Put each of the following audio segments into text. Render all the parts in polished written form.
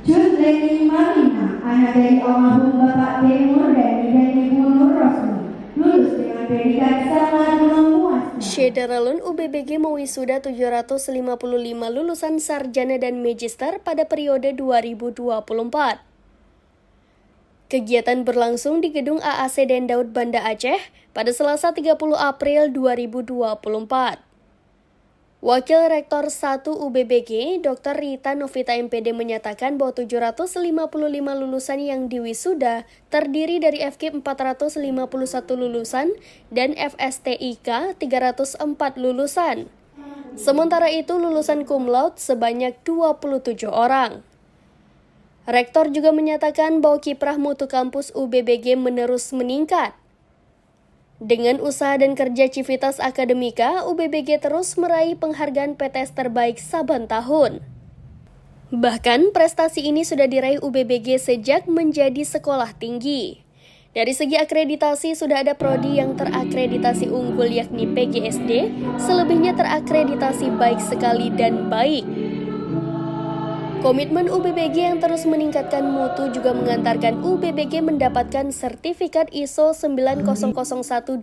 Cut Leni Marina, anak dari almarhum Bapak Temur dan Ibu Nur Rosmi, lulus dengan predikat sangat memuaskan. Syederalun UBBG mewisuda 755 lulusan sarjana dan magister pada periode 2024. Kegiatan berlangsung di Gedung AAC Den Daud Banda Aceh pada Selasa 30 April 2024. Wakil Rektor 1 UBBG, Dr. Rita Novita MPD menyatakan bahwa 755 lulusan yang diwisuda terdiri dari FK 451 lulusan dan FSTIK 304 lulusan. Sementara itu lulusan cum laude sebanyak 27 orang. Rektor juga menyatakan bahwa kiprah mutu kampus UBBG menerus meningkat. Dengan usaha dan kerja Civitas Akademika, UBBG terus meraih penghargaan PTS terbaik saban tahun. Bahkan prestasi ini sudah diraih UBBG sejak menjadi sekolah tinggi. Dari segi akreditasi sudah ada prodi yang terakreditasi unggul yakni PGSD, selebihnya terakreditasi baik sekali dan baik. Komitmen UBBG yang terus meningkatkan mutu juga mengantarkan UBBG mendapatkan sertifikat ISO 9001-2015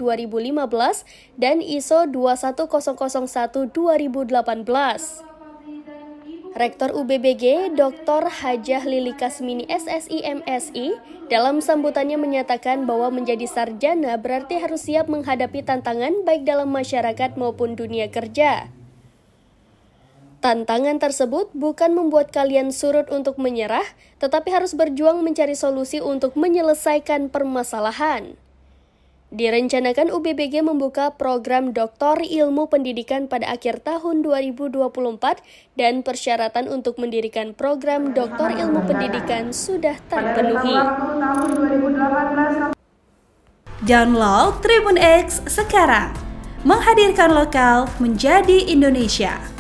dan ISO 21001-2018. Rektor UBBG, Dr. Hajah Lili Kasmini SSI MSI, dalam sambutannya menyatakan bahwa menjadi sarjana berarti harus siap menghadapi tantangan baik dalam masyarakat maupun dunia kerja. Tantangan tersebut bukan membuat kalian surut untuk menyerah, tetapi harus berjuang mencari solusi untuk menyelesaikan permasalahan. Direncanakan UBBG membuka program Doktor Ilmu Pendidikan pada akhir tahun 2024 dan persyaratan untuk mendirikan program Doktor Ilmu Pendidikan sudah terpenuhi. Download Tribun X sekarang, menghadirkan lokal menjadi Indonesia.